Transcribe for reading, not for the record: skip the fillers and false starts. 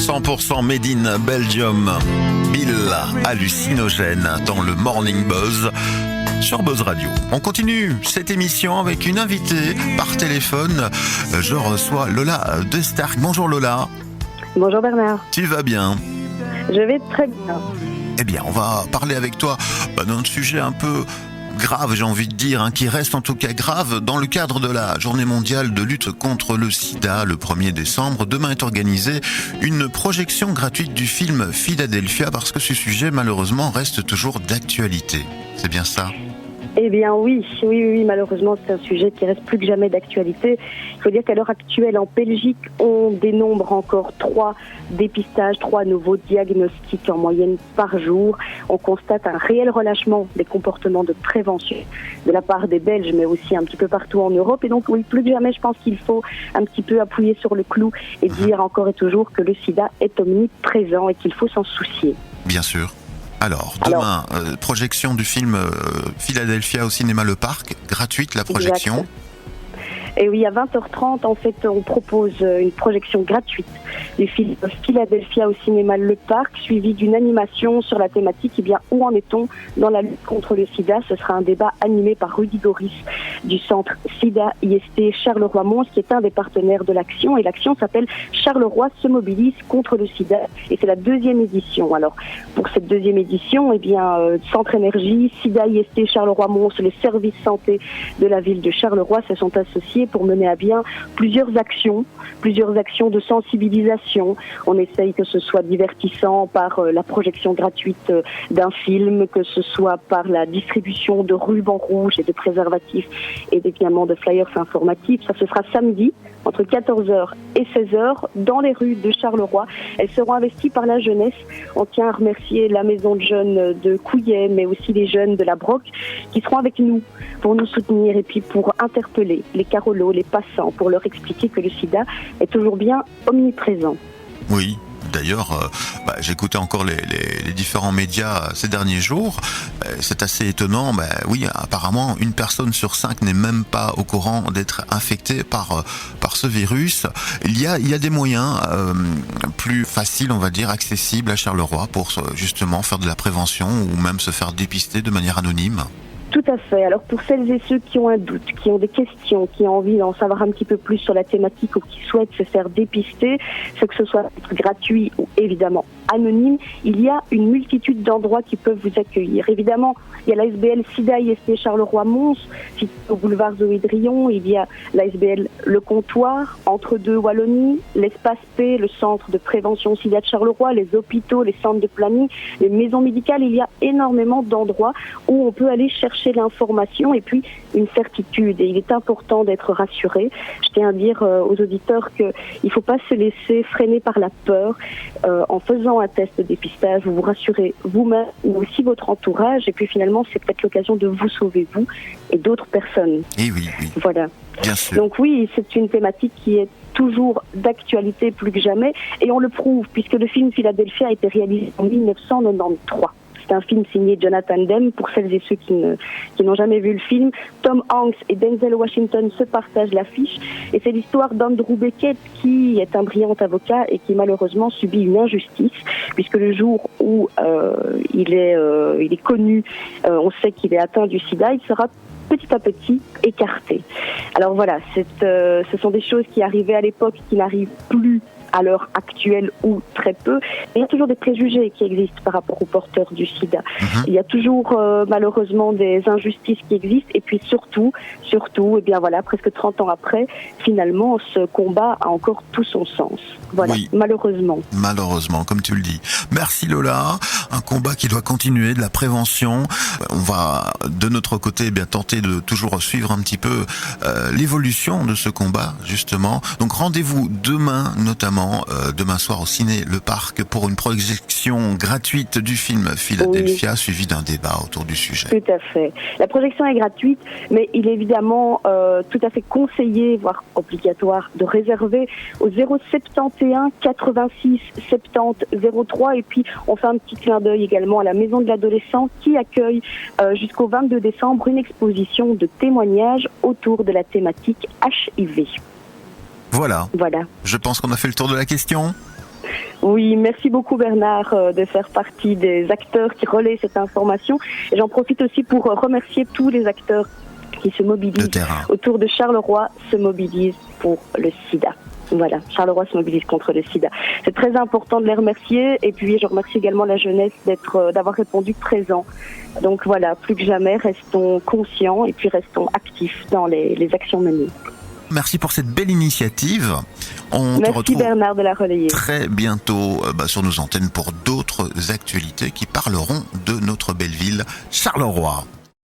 100% made in Belgium. Bill hallucinogène dans le Morning Buzz sur Buzz Radio. On continue cette émission avec une invitée par téléphone. Je reçois Lola de Stark. Bonjour Lola. Bonjour Bernard. Tu vas bien? Je vais très bien. Eh bien, on va parler avec toi d'un sujet un peu grave, j'ai envie de dire, qui reste en tout cas grave. Dans le cadre de la journée mondiale de lutte contre le sida, le 1er décembre, demain est organisée une projection gratuite du film Philadelphia, parce que ce sujet, malheureusement, reste toujours d'actualité. C'est bien ça? Eh bien oui, malheureusement c'est un sujet qui reste plus que jamais d'actualité. Il faut dire qu'à l'heure actuelle en Belgique, on dénombre encore 3 dépistages, 3 nouveaux diagnostics en moyenne par jour. On constate un réel relâchement des comportements de prévention de la part des Belges, mais aussi un petit peu partout en Europe. Et donc oui, plus que jamais, je pense qu'il faut un petit peu appuyer sur le clou et dire encore et toujours que le sida est omniprésent et qu'il faut s'en soucier. Bien sûr. Alors, demain, projection du film Philadelphia au cinéma Le Parc, gratuite la projection. Exact. Et oui, à 20h30, en fait, on propose une projection gratuite du film Philadelphia au cinéma Le Parc, suivi d'une animation sur la thématique, où en est-on dans la lutte contre le sida. Ce sera un débat animé par Rudy Doris du centre SIDA IST Charleroi-Mons, qui est un des partenaires de l'action. Et l'action s'appelle Charleroi se mobilise contre le sida. Et c'est la 2e édition. Alors, pour cette 2e édition, Centre Énergie, SIDA IST Charleroi-Mons, les services santé de la ville de Charleroi se sont associés pour mener à bien plusieurs actions de sensibilisation. On essaye que ce soit divertissant par la projection gratuite d'un film, que ce soit par la distribution de rubans rouges et de préservatifs et évidemment de flyers informatifs. Ça se fera samedi entre 14h et 16h dans les rues de Charleroi. Elles seront investies par la jeunesse. On tient à remercier la maison de jeunes de Couillet, mais aussi les jeunes de la Broc qui seront avec nous pour nous soutenir et puis pour interpeller les carolos, les passants, pour leur expliquer que le sida est toujours bien omniprésent. Oui. D'ailleurs, j'écoutais encore les différents médias ces derniers jours. C'est assez étonnant. Oui, apparemment, 1 personne sur 5 n'est même pas au courant d'être infectée par ce virus. Il y a des moyens plus faciles, on va dire, accessibles à Charleroi pour justement faire de la prévention ou même se faire dépister de manière anonyme. Tout à fait. Alors pour celles et ceux qui ont un doute, qui ont des questions, qui ont envie d'en savoir un petit peu plus sur la thématique ou qui souhaitent se faire dépister, que ce soit gratuit ou évidemment anonyme, il y a une multitude d'endroits qui peuvent vous accueillir. Évidemment, il y a l'ASBL SIDA IST Charleroi-Mons, situé au boulevard Zoé-Drillon, il y a l'ASBL Le Comptoir, entre deux Wallonie, l'espace P, le centre de prévention SIDA de Charleroi, les hôpitaux, les centres de planning, les maisons médicales. Il y a énormément d'endroits où on peut aller chercher l'information et puis une certitude. Et il est important d'être rassuré. Je tiens à dire aux auditeurs qu'il ne faut pas se laisser freiner par la peur. En faisant un test de dépistage, vous vous rassurez vous-même ou aussi votre entourage. Et puis finalement, c'est peut-être l'occasion de vous sauver, vous et d'autres personnes. Et oui. Voilà. Bien sûr. Donc oui, c'est une thématique qui est toujours d'actualité plus que jamais. Et on le prouve, puisque le film Philadelphia a été réalisé en 1993. C'est un film signé Jonathan Demme. Pour celles et ceux qui n'ont jamais vu le film, Tom Hanks et Denzel Washington se partagent l'affiche. Et c'est l'histoire d'Andrew Beckett, qui est un brillant avocat et qui malheureusement subit une injustice, puisque le jour où il est connu, on sait qu'il est atteint du sida, il sera petit à petit écarté. Alors voilà, ce sont des choses qui arrivaient à l'époque, qui n'arrivent plus à l'heure actuelle ou très peu. Il y a toujours des préjugés qui existent par rapport aux porteurs du sida. Il y a toujours malheureusement des injustices qui existent et puis surtout, presque 30 ans après, finalement, ce combat a encore tout son sens. Voilà, oui. Malheureusement, comme tu le dis. Merci Lola. Un combat qui doit continuer, de la prévention. On va, de notre côté, tenter de toujours suivre un petit peu l'évolution de ce combat, justement. Donc rendez-vous demain, notamment demain soir au ciné Le Parc pour une projection gratuite du film Philadelphia, suivi d'un débat autour du sujet. Tout à fait. La projection est gratuite, mais il est évidemment tout à fait conseillé, voire obligatoire, de réserver au 071 86 70 03. Et puis on fait un petit clin d'œil également à la Maison de l'Adolescent qui accueille jusqu'au 22 décembre une exposition de témoignages autour de la thématique HIV. Voilà. Je pense qu'on a fait le tour de la question. Oui, merci beaucoup Bernard de faire partie des acteurs qui relaient cette information. Et j'en profite aussi pour remercier tous les acteurs qui se mobilisent autour de Charleroi, se mobilisent pour le sida. Voilà, Charleroi se mobilise contre le sida. C'est très important de les remercier et puis je remercie également la jeunesse d'avoir répondu présent. Donc voilà, plus que jamais, restons conscients et puis restons actifs dans les actions menées. Merci pour cette belle initiative. Merci Bernard de la relayer. Très bientôt sur nos antennes pour d'autres actualités qui parleront de notre belle ville Charleroi.